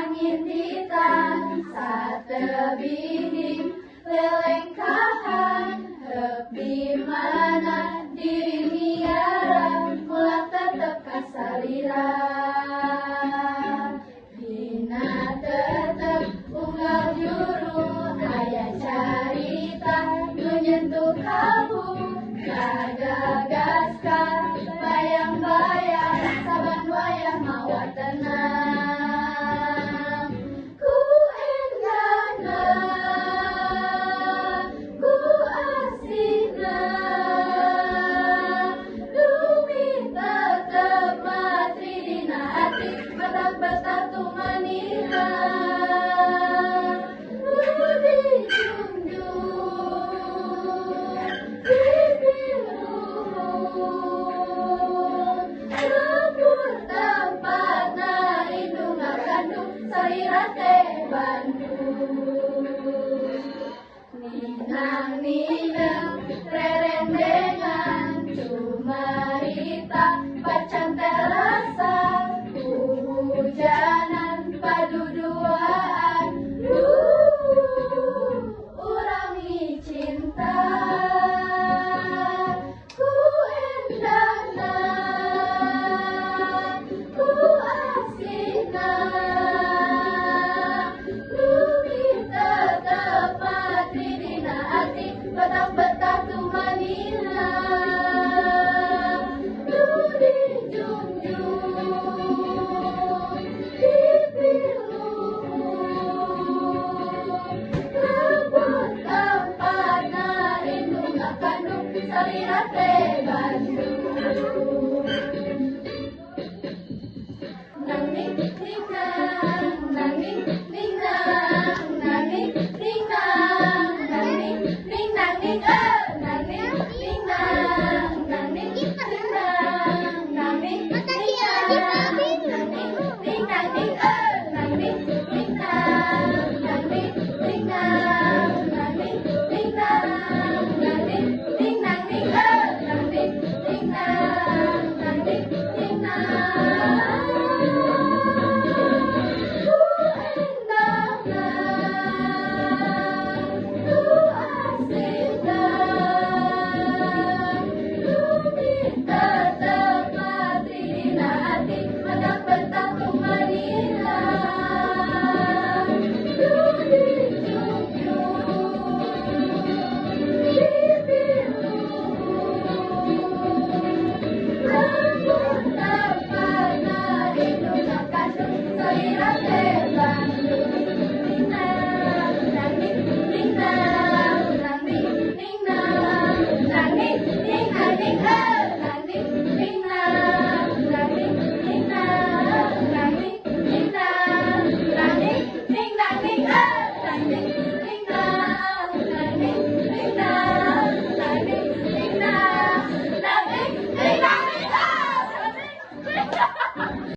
angin hitam saat tebing lelengkahan di mana diri miara mulak tetep kasalira dina tetep unggal juru aya carita nu nyentuh kalbu gagagaskan bayang-bayang saban wayah mawa tenang ku endana ku asina dumi tetep matri dina hati batak-batak tumanina nu dijunjung dipiluhun lembur tempatna indung ngakandung salira teh Bandung ninang-ninang rerendengan cumarita pacan terasa hujanan paduduaan urang cinta ku endana ku asina bumi tetep matri dina hati batak-batak tumanina nu dijunjung dipiluhun lembut tempatna indung ngakandung salira teh Bandung nang ning ninang nang ning ninang nang ning ninang nang ning ninang ning nang ning ninang nang ning ninang nang ning ninang